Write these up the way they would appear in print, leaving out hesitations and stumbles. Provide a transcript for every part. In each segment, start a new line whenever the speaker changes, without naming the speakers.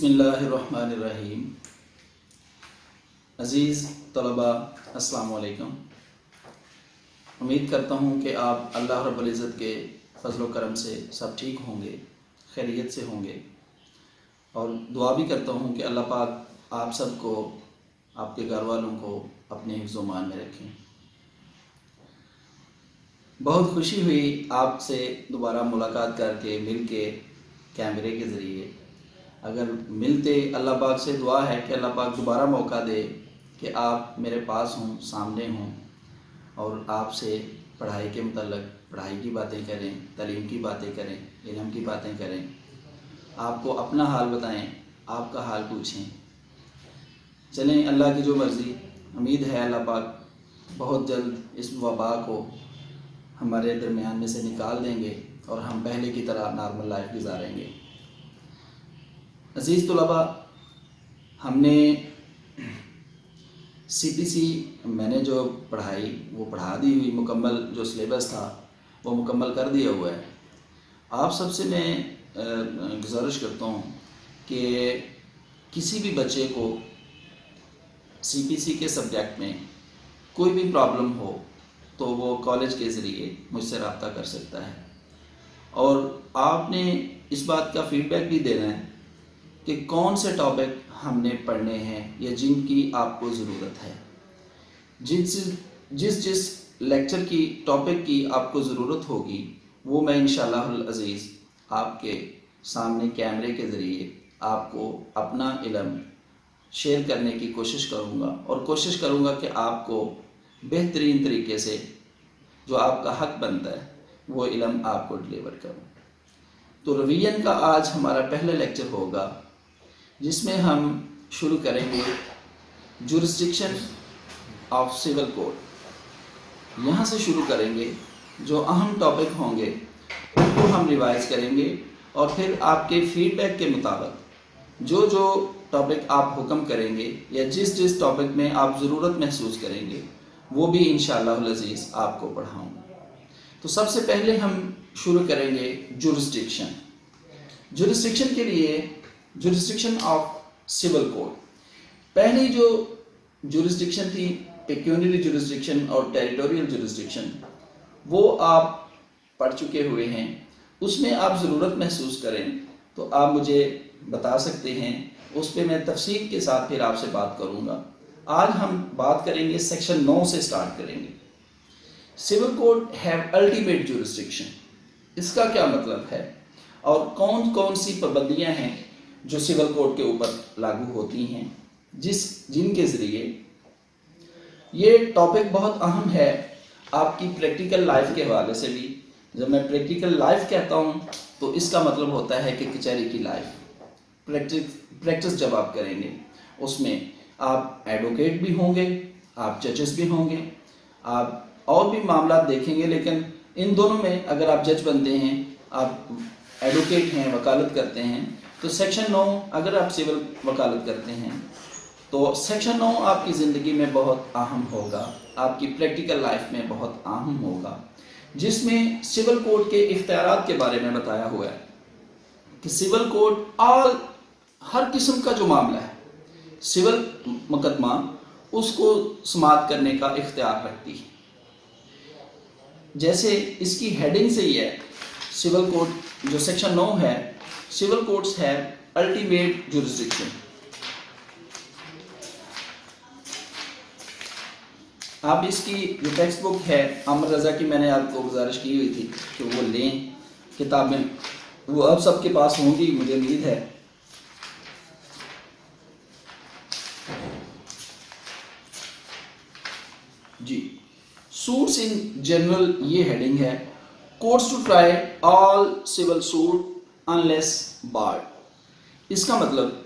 बिस्मिल्लाहिर्रहमानिर्रहीम। अज़ीज़ तलबा, अस्सलाम वालेकुम। उम्मीद करता हूँ कि आप अल्लाह रब्बुल इज़्ज़त के फ़ज़ल व करम से सब ठीक होंगे, खैरियत से होंगे, और दुआ भी करता हूँ कि अल्लाह पाक आप सबको, आपके घर वालों को अपने हिफ्ज़ व मान में रखें। बहुत खुशी हुई आपसे दोबारा मुलाकात करके, मिल के कैमरे के ज़रिए। अगर मिलते, अल्लाह पाक से दुआ है कि अल्लाह पाक दोबारा मौका दे कि आप मेरे पास हों, सामने हों, और आपसे पढ़ाई के मतलब पढ़ाई की बातें करें, तालीम की बातें करें, इल्म की बातें करें, आपको अपना हाल बताएं, आपका हाल पूछें। चलें, अल्लाह की जो मर्ज़ी। उम्मीद है अल्लाह पाक बहुत जल्द इस वबा को हमारे दरमियान में से निकाल देंगे और हम पहले की तरह नॉर्मल लाइफ गुजारेंगे। अज़ीज़ तलबा, हमने CPC मैंने जो पढ़ाई वो पढ़ा दी हुई, मुकम्मल जो सिलेबस था वो मुकम्मल कर दिया हुआ है। आप सबसे मैं गुजारिश करता हूँ कि किसी भी बच्चे को CPC के सब्जेक्ट में कोई भी प्रॉब्लम हो तो वो कॉलेज के ज़रिए मुझसे रब्ता कर सकता है, और आपने इस बात का फ़ीडबैक भी देना है कि कौन से टॉपिक हमने पढ़ने हैं या जिनकी आपको ज़रूरत है। जिस लेक्चर की, टॉपिक की आपको ज़रूरत होगी वो मैं इंशाअल्लाहुल अज़ीज़ आपके सामने कैमरे के ज़रिए आपको अपना इल्म शेयर करने की कोशिश करूँगा, और कोशिश करूँगा कि आपको बेहतरीन तरीके से जो आपका हक बनता है वो इल्म आपको डिलीवर करूँ। तो रिवीजन का आज हमारा पहला लेक्चर होगा, जिसमें हम शुरू करेंगे जुरिस्डिक्शन ऑफ सिविल कोड। यहाँ से शुरू करेंगे, जो अहम टॉपिक होंगे उनको हम रिवाइज करेंगे, और फिर आपके फीडबैक के मुताबिक जो टॉपिक आप हुक्म करेंगे या जिस टॉपिक में आप ज़रूरत महसूस करेंगे वो भी इंशाअल्लाहुल अज़ीज़ आपको पढ़ाऊँगा। तो सबसे पहले हम शुरू करेंगे जुरिस्डिक्शन। जुरिस्डिक्शन के लिए जुरिस्डिक्शन ऑफ सिविल कोड। पहली जो जुरिस्डिक्शन थी पेक्यूनियरी जुरिस्डिक्शन और टेरिटोरियल जुरिस्डिक्शन, वो आप पढ़ चुके हुए हैं। उसमें आप ज़रूरत महसूस करें तो आप मुझे बता सकते हैं, उस पर मैं तफसील के साथ फिर आपसे बात करूँगा। आज हम बात करेंगे सेक्शन 9 से स्टार्ट करेंगे। Civil code have ultimate jurisdiction. इसका क्या मतलब है और कौन कौन सी पाबंदियाँ हैं जो सिविल कोड के ऊपर लागू होती हैं, जिनके ज़रिए ये टॉपिक बहुत अहम है आपकी प्रैक्टिकल लाइफ के हवाले से भी। जब मैं प्रैक्टिकल लाइफ कहता हूँ तो इसका मतलब होता है कि कचहरी की लाइफ। प्रैक्टिस जब आप करेंगे उसमें आप एडवोकेट भी होंगे, आप जजेस भी होंगे, आप और भी मामला देखेंगे, लेकिन इन दोनों में अगर आप जज बनते हैं, आप एडवोकेट हैं, वकालत करते हैं, तो सेक्शन 9 अगर आप सिविल वकालत करते हैं तो सेक्शन 9 आपकी ज़िंदगी में बहुत अहम होगा, आपकी प्रैक्टिकल लाइफ में बहुत अहम होगा, जिसमें सिविल कोड के इख्तियारात के बारे में बताया हुआ है कि सिविल कोड हर किस्म का जो मामला है, सिविल मुकदमा, उसको समाअत करने का इख्तियार रखती है। जैसे इसकी हेडिंग से ही है, सिविल कोड जो सेक्शन 9 है, सिविल कोड्स है अल्टीमेट जुरिस्डिक्शन। आप इसकी जो टेक्स्ट बुक है अमर रज़ा की, मैंने आपको गुजारिश की हुई थी कि वो लें किताबें, वो अब सबके पास होंगी मुझे उम्मीद है। जी, सूट्स इन जनरल ये हेडिंग है। Courts to try all civil suit unless barred. इसका मतलब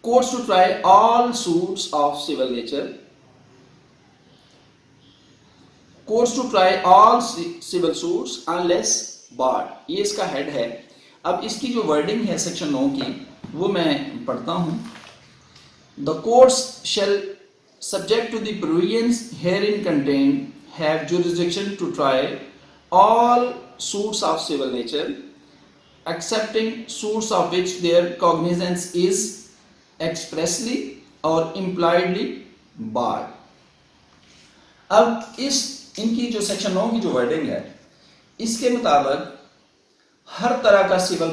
courts to try all suits of civil nature, courts to try all civil suits unless barred, ये इसका हेड है। अब इसकी जो वर्डिंग है सेक्शन 9 की, वो मैं पढ़ता हूँ। The courts shall subject to the provisions herein contained have jurisdiction to try all suits of civil nature accepting suits of which their cognizance is expressly or impliedly barred। अब इनकी जो section 9 की जो वर्डिंग है, इसके मुताबिक हर तरह का सिविल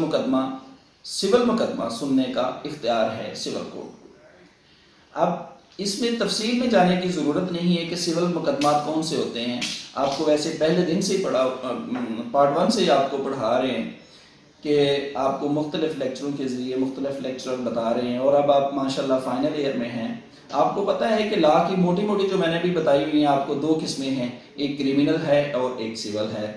मुकदमा सुनने का इख्तियार है सिविल कोर्ट को। अब इसमें तफसील में जाने की ज़रूरत नहीं है कि सिविल मुकदमात कौन से होते हैं। आपको वैसे पहले दिन से ही पार्ट 1 से ही आपको पढ़ा रहे हैं कि आपको मुख्तलिफ लेक्चरों के ज़रिए मुख्तलिफ लेक्चरर बता रहे हैं, और अब आप माशाल्लाह फाइनल ईयर में हैं। आपको पता है कि लॉ की मोटी मोटी जो मैंने भी बताई हुई हैं, आपको 2 किस्में हैं, एक क्रिमिनल है और एक सिविल है।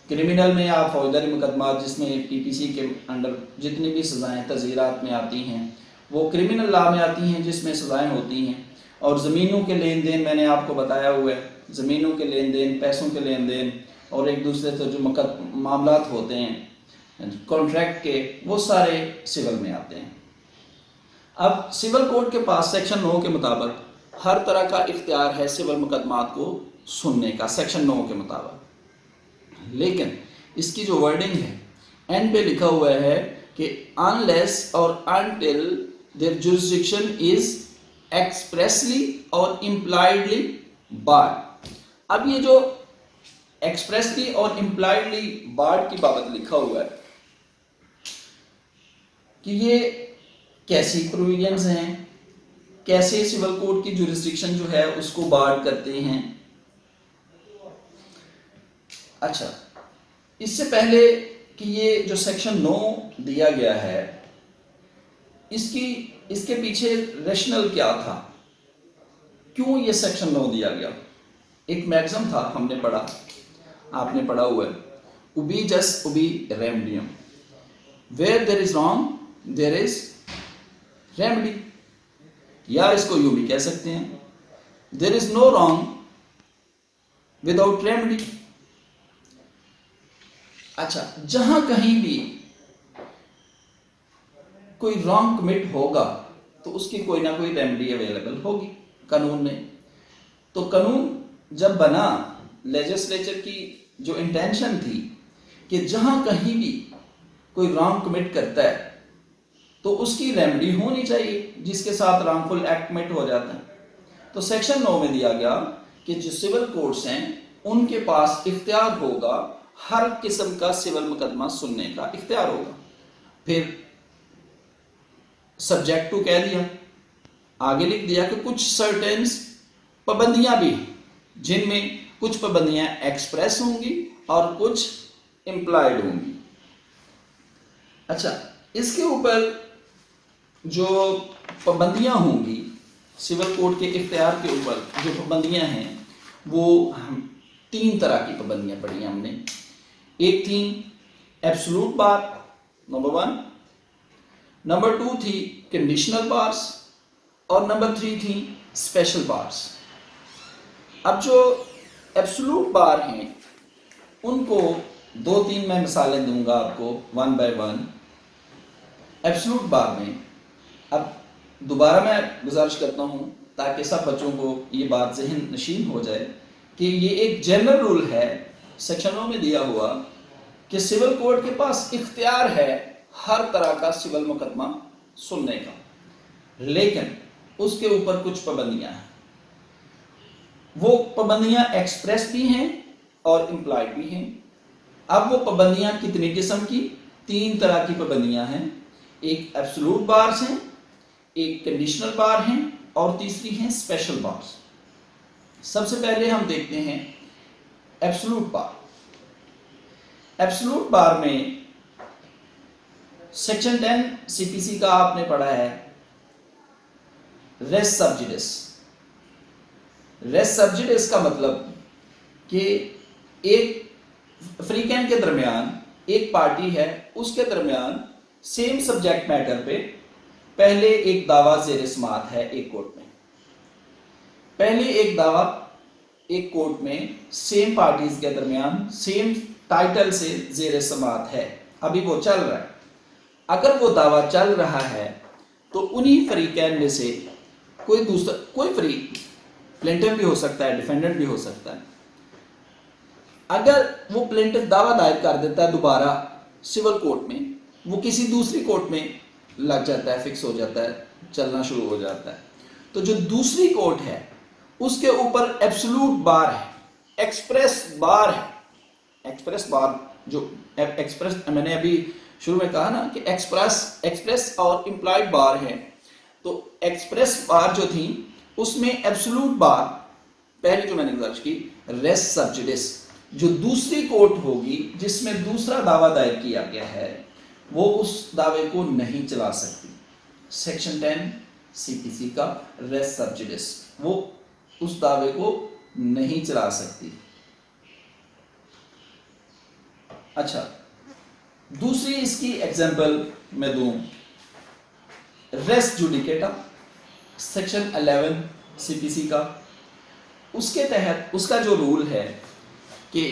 क्रिमिनल में आप फौजदारी मुकदमात जिसमें पीपीसी के अंडर जितनी भी सज़ाएँ तज़ीरात में आती हैं वो क्रिमिनल लॉ में आती हैं, जिसमें सज़ाएँ होती हैं। और ज़मीनों के लेन देन मैंने आपको बताया हुआ है, ज़मीनों के लेन देन, पैसों के लेन देन और एक दूसरे से जो मामलात होते हैं कॉन्ट्रैक्ट के, वो सारे सिविल में आते हैं। अब सिविल कोर्ट के पास सेक्शन 9 के मुताबिक हर तरह का इख्तियार है सिविल मुकदमात को सुनने का, सेक्शन 9 के मुताबिक। लेकिन इसकी जो वर्डिंग है एंड पे लिखा हुआ है कि अनलेस और until there jurisdiction is expressly और इम्प्लाइडली बार्ड। अब ये जो एक्सप्रेसली और इम्प्लाइडली बार्ड की बाबत लिखा हुआ है कि ये कैसी प्रोविजंस हैं, कैसे सिविल कोर्ट की जुरिसडिक्शन जो है उसको बार्ड करते हैं। अच्छा, इससे पहले कि ये जो सेक्शन 9 दिया गया है इसके पीछे रैशनल क्या था, क्यों ये सेक्शन 9 दिया गया। एक मैक्सिम था, हमने पढ़ा, आपने पढ़ा हुआ है, उबी जस्ट उबी रेमडियम, where there is wrong there is remedy. या इसको यूं भी कह सकते हैं, there is no wrong without remedy. अच्छा, जहां कहीं भी कोई रॉन्ग कमिट होगा तो उसकी कोई ना कोई रेमेडी अवेलेबल होगी कानून में। तो कानून जब बना, लेजिस्लेचर की जो इंटेंशन थी कि जहां कहीं भी कोई रॉन्ग कमिट करता है तो उसकी रेमेडी होनी चाहिए, जिसके साथ रॉन्गफुल एक्ट कमिट हो जाता है। तो सेक्शन 9 में दिया गया कि जो सिविल कोर्ट्स हैं उनके पास इख्तियार होगा, हर किस्म का सिविल मुकदमा सुनने का इख्तियार होगा। फिर सब्जेक्ट टू कह दिया, आगे लिख दिया कि कुछ सर्टेन पाबंदियां भी, जिनमें कुछ पाबंदियां एक्सप्रेस होंगी और कुछ इम्प्लाइड होंगी। अच्छा, इसके ऊपर जो पाबंदियां होंगी सिविल कोर्ट के इख्तियार के ऊपर जो पाबंदियां हैं वो 3 तरह की पाबंदियां पढ़ी हमने। एक थी एब्सोल्यूट बार, नंबर 1, नंबर 2 थी कंडीशनल बार्स और नंबर 3 थी स्पेशल बार्स। अब जो एब्सोल्यूट बार हैं उनको 2-3 मैं मिसालें दूंगा आपको 1 बाय 1। एब्सोल्यूट बार में अब दोबारा मैं गुजारिश करता हूं ताकि सब बच्चों को ये बात ज़हन नशीन हो जाए कि ये एक जनरल रूल है सेक्शनों में दिया हुआ कि सिविल कोर्ट के पास इख्तियार है हर तरह का सिविल मुकदमा सुनने का, लेकिन उसके ऊपर कुछ पाबंदियां हैं। वो पाबंदियां एक्सप्रेस भी हैं और इम्प्लाइड भी हैं। अब वो पाबंदियां कितनी किस्म की, 3 तरह की पाबंदियां हैं। एक एब्सोल्यूट बार्स हैं, एक कंडीशनल बार हैं और तीसरी हैं स्पेशल बार्स। सबसे पहले हम देखते हैं एब्सोल्यूट बार। एब्सोल्यूट बार में सेक्शन 10 सीपीसी का आपने पढ़ा है रेस सब्जुडिस। रेस सब्जुडिस का मतलब कि एक फ्रीकेंड के दरमियान एक पार्टी है, उसके दरमियान सेम सब्जेक्ट मैटर पे पहले एक दावा ज़ेर समाअत है एक कोर्ट में। पहले एक दावा एक कोर्ट में सेम पार्टीज के दरमियान सेम टाइटल से ज़ेर समाअत है, अभी वो चल रहा है। अगर वो दावा चल रहा है तो उन्हीं फरीकैन में से कोई फरीक प्लेंटिफ भी हो सकता है, डिफेंडेंट भी हो सकता है। अगर वो प्लेंटिफ दावा दायर कर देता है दोबारा सिविल कोर्ट में वो किसी दूसरी कोर्ट में लग जाता है, फिक्स हो जाता है, चलना शुरू हो जाता है। तो जो दूसरी कोर्ट है उसके ऊपर एब्सोल्यूट बार है, एक्सप्रेस बार है। एक्सप्रेस बार जो एक्सप्रेस, मैंने अभी शुरू में कहा ना कि एक्सप्रेस और इम्प्लाइड बार है, तो एक्सप्रेस बार जो थी उसमें एब्सोल्यूट बार पहले जो मैंने दर्ज की, रेस सब जुडिस, जो दूसरी कोर्ट होगी जिसमें दूसरा दावा दायर किया गया है वो उस दावे को नहीं चला सकती। सेक्शन 10 सीपीसी का रेस सब जुडिस, वो उस दावे को नहीं चला सकती। अच्छा, दूसरी इसकी एग्जांपल मैं दूं, रेस जुडिकेटा, सेक्शन 11 सीपीसी का। उसके तहत उसका जो रूल है कि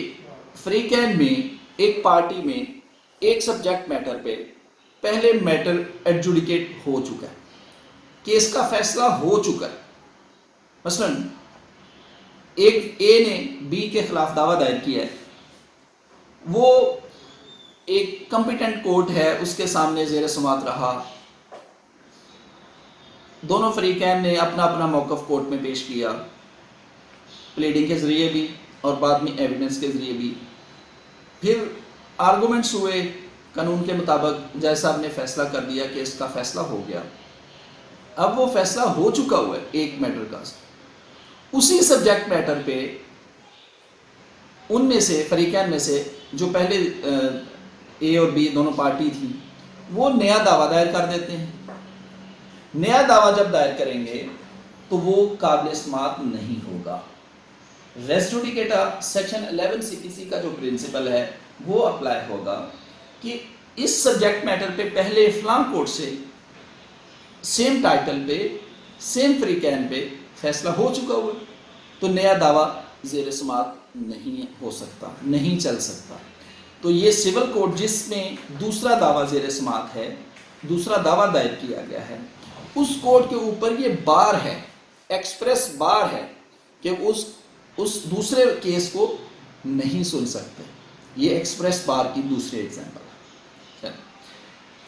फ्री कैन में एक पार्टी में एक सब्जेक्ट मैटर पे पहले मैटर एडजुडिकेट हो चुका है, केस का फैसला हो चुका है। मसलन एक ए ने बी के खिलाफ दावा दायर किया है, वो एक कॉम्पिटेंट कोर्ट है, उसके सामने जेर समात रहा, दोनों फरीकैन ने अपना अपना मौक़िफ़ कोर्ट में पेश किया, प्लीडिंग के ज़रिए भी और बाद में एविडेंस के ज़रिए भी। फिर आर्गूमेंट्स हुए, कानून के मुताबिक जज साहब ने फैसला कर दिया, केस का फैसला हो गया। अब वो फैसला हो चुका हुआ है एक मैटर का, उसी सब्जेक्ट मैटर पे उनमें से फरीकैन में से जो पहले ए और बी दोनों पार्टी थी वो नया दावा दायर कर देते हैं। नया दावा जब दायर करेंगे तो वो काबिल इस्तेमाल नहीं होगा। रेस जुडिकेटा सेक्शन 11 सीपीसी का जो प्रिंसिपल है वो अप्लाई होगा कि इस सब्जेक्ट मैटर पे पहले फलां कोर्ट से सेम टाइटल पे सेम फरीकैन पे फैसला हो चुका हुआ, तो नया दावा ज़ेर समात नहीं हो सकता, नहीं चल सकता। तो ये सिविल कोर्ट जिसमें दूसरा दावा ज़ेर समात है, दूसरा दावा दायर किया गया है, उस कोर्ट के ऊपर ये बार है, एक्सप्रेस बार है कि उस दूसरे केस को नहीं सुन सकते। ये एक्सप्रेस बार की दूसरी एग्जांपल है।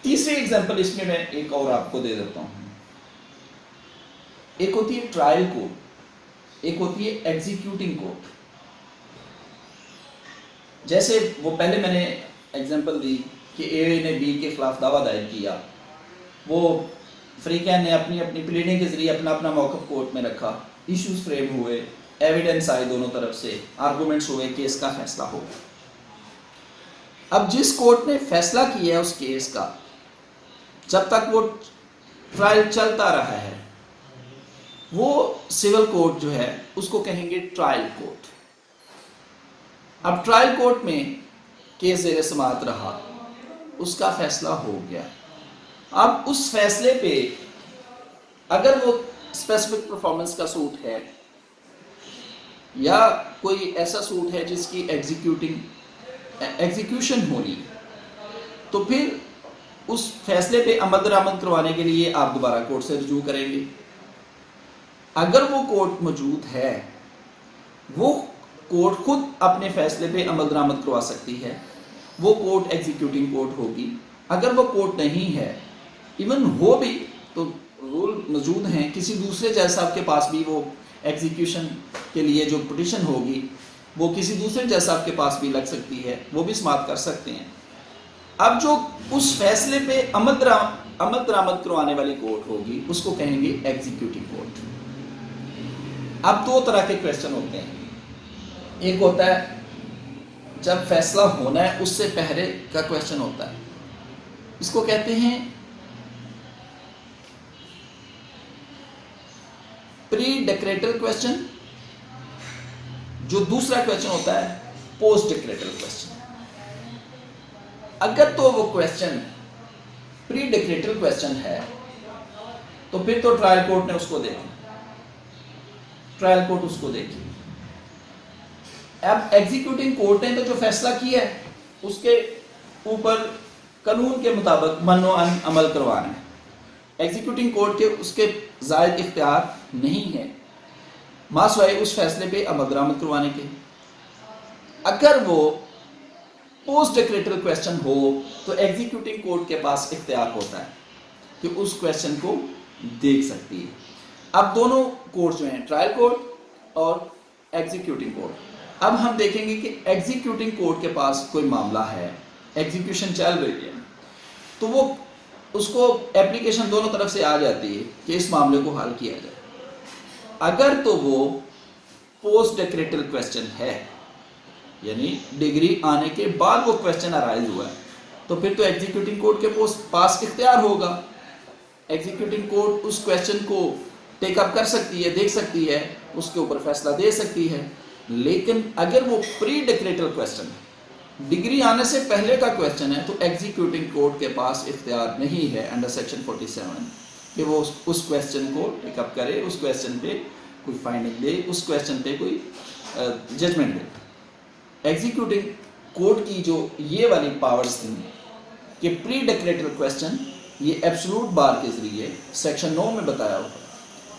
तीसरी एग्जांपल इसमें मैं एक और आपको दे देता हूँ। एक होती है ट्रायल कोर्ट, एक होती है एग्जीक्यूटिंग कोर्ट। जैसे वो पहले मैंने एग्जांपल दी कि ए ने बी के खिलाफ दावा दायर किया, वो फरीकैन ने अपनी अपनी प्लीडिंग के जरिए अपना अपना मौक़िफ़ कोर्ट में रखा, इश्यूज फ्रेम हुए, एविडेंस आए दोनों तरफ से, आर्गूमेंट्स हुए, केस का फैसला हो। अब जिस कोर्ट ने फैसला किया है उस केस का, जब तक वो ट्रायल चलता रहा है, वो सिविल कोर्ट जो है उसको कहेंगे ट्रायल कोर्ट। अब ट्रायल कोर्ट में केस ज़ेर समात रहा, उसका फैसला हो गया। अब उस फैसले पे अगर वो स्पेसिफिक परफॉर्मेंस का सूट है या कोई ऐसा सूट है जिसकी एग्जीक्यूशन होनी, तो फिर उस फैसले पे अमल दरामद करवाने के लिए आप दोबारा कोर्ट से रुजू करेंगे। अगर वो कोर्ट मौजूद है, वो कोर्ट खुद अपने फैसले पे अमल दरामद करवा सकती है, वो कोर्ट एग्जीक्यूटिंग कोर्ट होगी। अगर वो कोर्ट नहीं है, इवन हो भी तो रूल मौजूद हैं, किसी दूसरे जज साहब के पास भी वो एग्जीक्यूशन के लिए जो पिटीशन होगी वो किसी दूसरे जज साहब के पास भी लग सकती है, वो भी समाप्त कर सकते हैं। अब जो उस फैसले पे अमल दरामद करवाने वाली कोर्ट होगी उसको कहेंगे एग्जीक्यूटिव कोर्ट। अब दो तरह के क्वेश्चन होते हैं। एक होता है जब फैसला होना है उससे पहले का क्वेश्चन होता है, इसको कहते हैं प्री डिक्रेटल क्वेश्चन। जो दूसरा क्वेश्चन होता है पोस्ट डिक्रेटल क्वेश्चन। अगर तो वो क्वेश्चन प्री डिक्रेटल क्वेश्चन है तो फिर तो ट्रायल कोर्ट ने उसको देखा, ट्रायल कोर्ट उसको देखी। अब एग्जीक्यूटिंग कोर्ट ने तो जो फैसला किया है उसके ऊपर कानून के मुताबिक मनो अमल करवाना है। एग्जीक्यूटिंग कोर्ट के उसके जायद इख्तियार नहीं है मासवाए उस फैसले पे अमल दरामद करवाने के। अगर वो पोस्ट डिक्रेटरल क्वेश्चन हो तो एग्जीक्यूटिंग कोर्ट के पास इख्तियार होता है कि उस क्वेश्चन को देख सकती है। अब दोनों कोर्ट जो हैं, ट्रायल कोर्ट और एग्जीक्यूटिंग कोर्ट, अब हम देखेंगे कि एग्जीक्यूटिंग कोर्ट के पास कोई मामला है, एग्जीक्यूशन चल रही है, तो वो उसको एप्लीकेशन दोनों तरफ से आ जाती है कि इस मामले को हल किया जाए। अगर तो वो पोस्ट डिक्रेटरल क्वेश्चन है, यानी डिग्री आने के बाद वो क्वेश्चन अराइज हुआ है, तो फिर तो एग्जीक्यूटिंग कोर्ट के पास इख्तियार होगा, एग्जीक्यूटिंग कोर्ट उस क्वेश्चन को टेकअप कर सकती है, देख सकती है, उसके ऊपर फैसला दे सकती है। लेकिन अगर वो प्री डिक्रेटरल क्वेश्चन है, डिग्री आने से पहले का क्वेश्चन है, तो एग्जीक्यूटिंग कोर्ट के पास इख्तियार नहीं है अंडर सेक्शन 47 कि वो उस क्वेश्चन को टेकअप करे, उस क्वेश्चन पे कोई फाइंडिंग दे, उस क्वेश्चन पे कोई जजमेंट दे। एग्जीक्यूटिंग कोर्ट की जो ये वाली पावर्स थी कि प्री डिक्रेटरल क्वेश्चन, ये एब्सोल्यूट बार के जरिए सेक्शन 9 में बताया हुआ है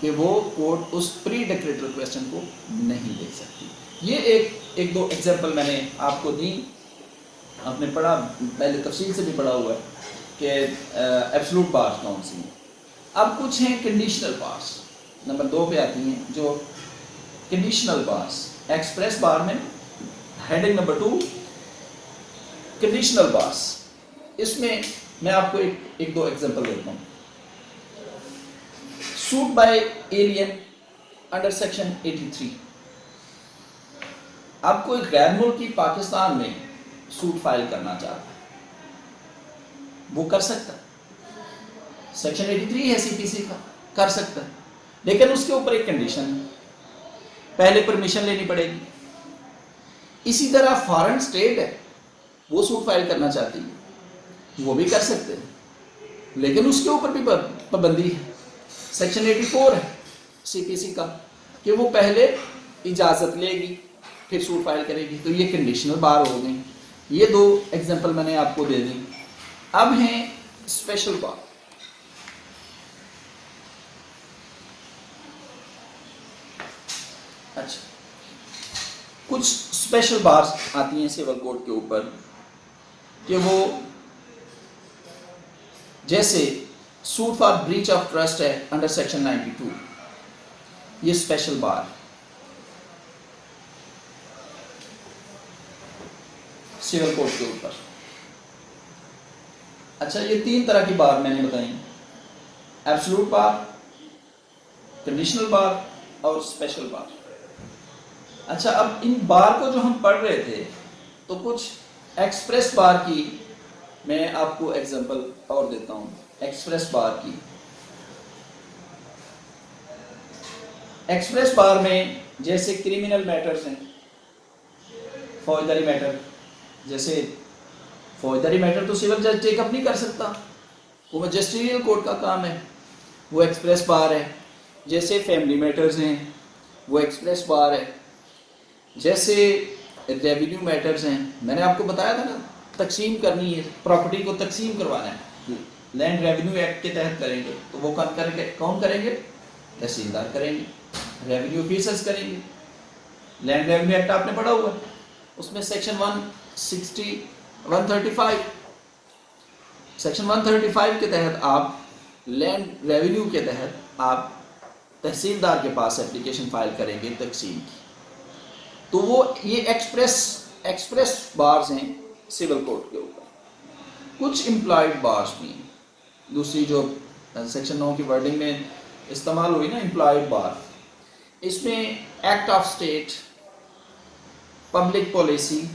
कि वो कोर्ट उस प्री डिक्रेटरल क्वेश्चन को नहीं दे सकती। ये एक दो एग्जाम्पल मैंने आपको दी, आपने पढ़ा, पहले तफसील से भी पढ़ा हुआ है कि एब्सोल्यूट बार्स कौन सी हैं। अब कुछ हैं कंडीशनल बार्स, नंबर 2 पे आती हैं जो कंडीशनल बार्स। एक्सप्रेस बार में हेडिंग नंबर 2 कंडीशनल बार्स। इसमें मैं आपको एक दो एग्जांपल देता हूँ। Suit by alien under section 83। अब कोई गैर मुल्की पाकिस्तान में सूट फाइल करना चाहता है, वो कर सकता है, सेक्शन 83 है सीपीसी का, कर सकता है, लेकिन उसके ऊपर एक कंडीशन है, पहले परमिशन लेनी पड़ेगी। इसी तरह फॉरेन स्टेट है, वो सूट फाइल करना चाहती है, वो भी कर सकते हैं, लेकिन उसके ऊपर भी पाबंदी है, सेक्शन 84 है सीपीसी का कि वो पहले इजाज़त लेगी फिर सूट फाइल करेगी। तो ये कंडीशनल बार हो गई। ये 2 एग्जांपल मैंने आपको दे दी। अब हैं स्पेशल बार। अच्छा, कुछ स्पेशल बार्स आती हैं सिविल कोड के ऊपर कि वो जैसे suit for breach of trust है अंडर सेक्शन 92, ये स्पेशल बार सिविल कोड के ऊपर। अच्छा, ये 3 तरह की बार मैंने बताई, एब्सोल्यूट बार, कंडीशनल बार और स्पेशल बार। अच्छा, अब इन बार को जो हम पढ़ रहे थे, तो कुछ एक्सप्रेस बार की मैं आपको एग्जांपल और देता हूं। एक्सप्रेस बार की, एक्सप्रेस बार में जैसे क्रिमिनल मैटर्स हैं, फौजदारी मैटर, जैसे फौजदारी मैटर तो सिविल जज टेकअप नहीं कर सकता, वो मजिस्ट्रियल कोर्ट का काम है, वो एक्सप्रेस बार है। जैसे फैमिली मैटर्स हैं, वो एक्सप्रेस बार है। जैसे रेवेन्यू मैटर्स हैं, मैंने आपको बताया था ना, तकसीम करनी है, प्रॉपर्टी को तकसीम करवाना है, लैंड रेवेन्यू एक्ट के तहत करेंगे, तो वो कौन करेंगे? तहसीलदार करेंगे, रेवेन्यू ऑफिसर्स करेंगे। लैंड रेवेन्यू एक्ट आपने पढ़ा हुआ है, उसमें सेक्शन 135 सेक्शन 135 के तहत आप लैंड रेवेन्यू के तहत आप तहसीलदार के पास एप्लीकेशन फाइल करेंगे तकसीम की। तो वो ये एक्सप्रेस बार्स हैं सिविल कोर्ट के ऊपर। कुछ इम्प्लॉयड बार्स भी हैं, दूसरी जो सेक्शन 9 की वर्डिंग में इस्तेमाल हुई ना, एम्प्लॉयड बार, इसमें act of state, public policy,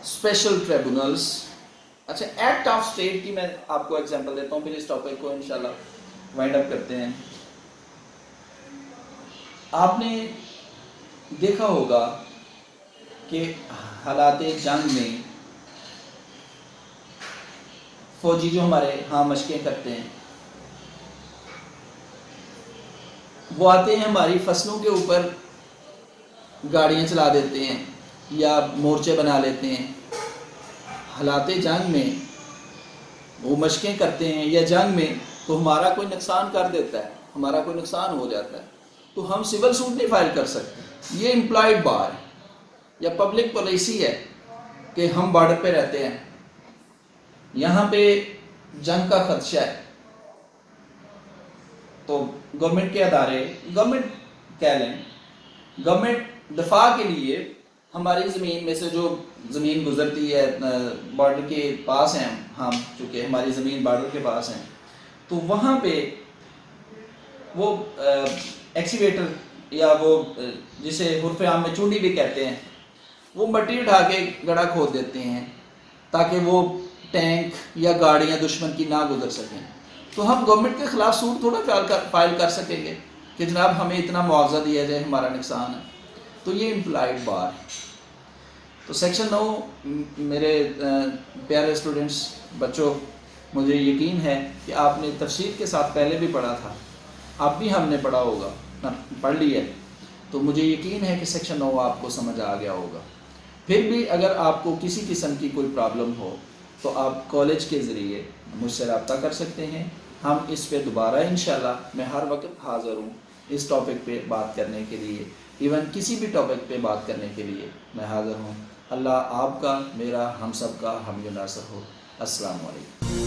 special tribunals. अच्छा, एक्ट ऑफ स्टेट की मैं आपको एग्जांपल देता हूँ, फिर इस टॉपिक को इंशाल्लाह वाइंड अप करते हैं। आपने देखा होगा कि हालाते जंग में फौजी जो हमारे यहाँ मशकें करते हैं, वो आते हैं, हमारी फसलों के ऊपर गाड़ियाँ चला देते हैं या मोर्चे बना लेते हैं। हालाते जंग में वो मशकें करते हैं या जंग में, तो हमारा कोई नुकसान कर देता है, हमारा कोई नुकसान हो जाता है, तो हम सिविल सूट नहीं फाइल कर सकते। ये एम्प्लॉयड बार है या पब्लिक पॉलिसी है, कि हम बॉर्डर पे रहते हैं, यहाँ पे जंग का खदशा है, तो गवर्नमेंट के अदारे, गवर्नमेंट कह लें, गवर्नमेंट दफा के लिए हमारी ज़मीन में से जो ज़मीन गुजरती है, बॉर्डर के पास हैं हम, चूँकि हमारी ज़मीन बॉर्डर के पास हैं, तो वहाँ पे वो एक्सीवेटर या वो जिसे हुर्फ़े आम में चूंडी भी कहते हैं, वो मट्टी उठा के गड्ढा खोद देते हैं ताकि वो टैंक या गाड़ियाँ दुश्मन की ना गुजर सकें। तो हम गवर्नमेंट के ख़िलाफ़ सूट थोड़ा फाइल कर सकेंगे कि जनाब हमें इतना मुआवजा दिया जाए, हमारा नुकसान है। तो ये इम्प्लाइड बार है। तो सेक्शन 9 मेरे प्यारे स्टूडेंट्स, बच्चों, मुझे यकीन है कि आपने तफसील के साथ पहले भी पढ़ा था, आप भी हमने पढ़ा होगा ना, पढ़ लिया, तो मुझे यकीन है कि सेक्शन 9 आपको समझ आ गया होगा। फिर भी अगर आपको किसी किस्म की कोई प्रॉब्लम हो तो आप कॉलेज के ज़रिए मुझसे रब्ता कर सकते हैं। हम इस पे दोबारा इंशाल्लाह, मैं हर वक्त हाज़िर हूँ इस टॉपिक पे बात करने के लिए, इवन किसी भी टॉपिक पे बात करने के लिए मैं हाज़िर हूँ। अल्लाह आपका, मेरा, हम सब का हम नासर हो। अस्सलाम वालेकुम।